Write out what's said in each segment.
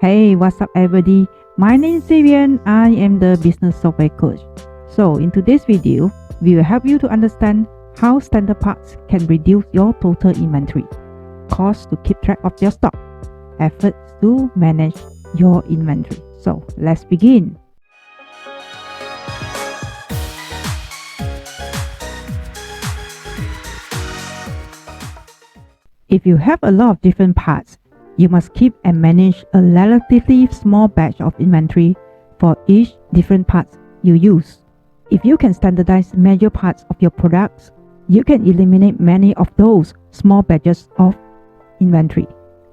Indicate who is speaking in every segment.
Speaker 1: Hey, what's up everybody? My name is Vivienne. I am the business software coach. So in today's video, we will help you to understand how standard parts can reduce your total inventory, cost to keep track of your stock, efforts to manage your inventory. So let's begin. If you have a lot of different parts, you must keep and manage a relatively small batch of inventory for each different parts you use. If you can standardize major parts of your products, you can eliminate many of those small batches of inventory,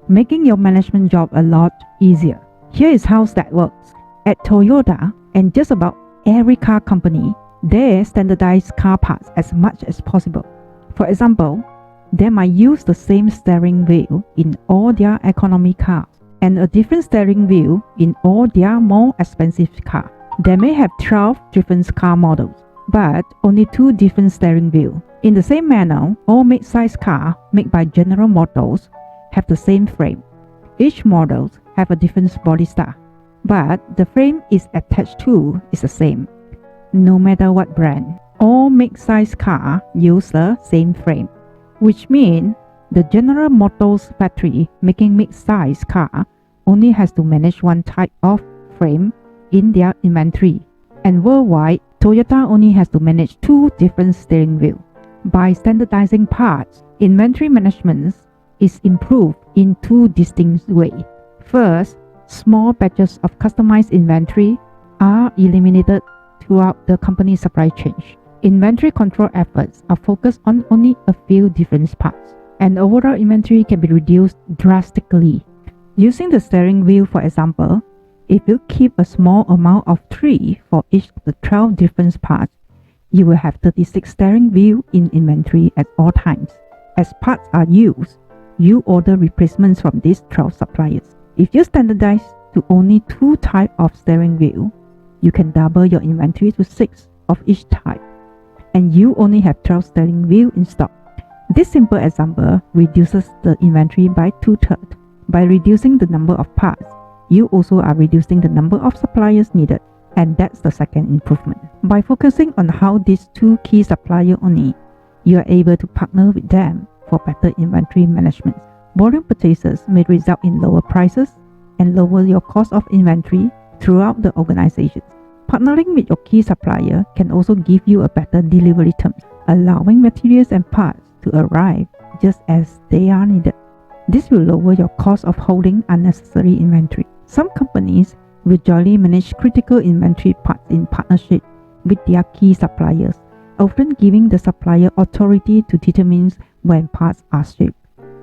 Speaker 1: making your management job a lot easier. Here is how that works. At Toyota and just about every car company, they standardize car parts as much as possible. For example, they might use the same steering wheel in all their economy cars and a different steering wheel in all their more expensive cars. They may have 12 different car models, but only 2 different steering wheels. In the same manner, all mid-size cars made by General Motors have the same frame. Each model have a different body style, but the frame is attached to is the same. No matter what brand, all mid-size cars use the same frame, which means the General Motors factory making mid-size car only has to manage one type of frame in their inventory, and worldwide, Toyota only has to manage 2 different steering wheels. By standardizing parts, inventory management is improved in 2 distinct ways. First, small batches of customized inventory are eliminated throughout the company's supply chain. Inventory control efforts are focused on only a few different parts, and overall inventory can be reduced drastically. Using the steering wheel for example, if you keep a small amount of 3 for each of the 12 different parts, you will have 36 steering wheels in inventory at all times. As parts are used, you order replacements from these 12 suppliers. If you standardize to only 2 types of steering wheel, you can double your inventory to 6 of each type, and you only have 12 steering wheels in stock. This simple example reduces the inventory by 2/3. By reducing the number of parts, you also are reducing the number of suppliers needed, and that's the second improvement. By focusing on how these 2 key suppliers only, you are able to partner with them for better inventory management. Volume purchases may result in lower prices and lower your cost of inventory throughout the organization. Partnering with your key supplier can also give you a better delivery terms, allowing materials and parts to arrive just as they are needed. This will lower your cost of holding unnecessary inventory. Some companies will jointly manage critical inventory parts in partnership with their key suppliers, often giving the supplier authority to determine when parts are shipped.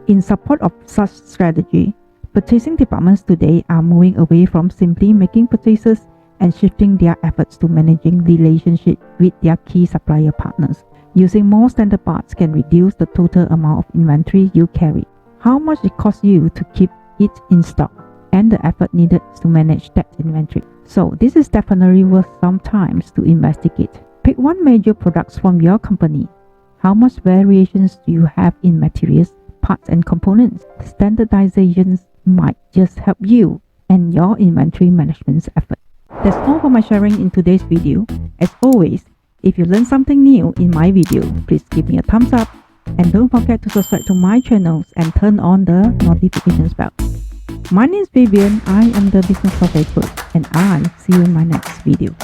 Speaker 1: In support of such strategy, purchasing departments today are moving away from simply making purchases and shifting their efforts to managing relationship with their key supplier partners. Using more standard parts can reduce the total amount of inventory you carry, how much it costs you to keep it in stock, and the effort needed to manage that inventory. So this is definitely worth some time to investigate. Pick one major product from your company. How much variations do you have in materials, parts, and components? Standardizations might just help you and your inventory management effort. That's all for my sharing in today's video. As always, if you learned something new in my video, please give me a thumbs up and don't forget to subscribe to my channels and turn on the notifications bell. My name is Vivienne, I am the business software coach, and I see you in my next video.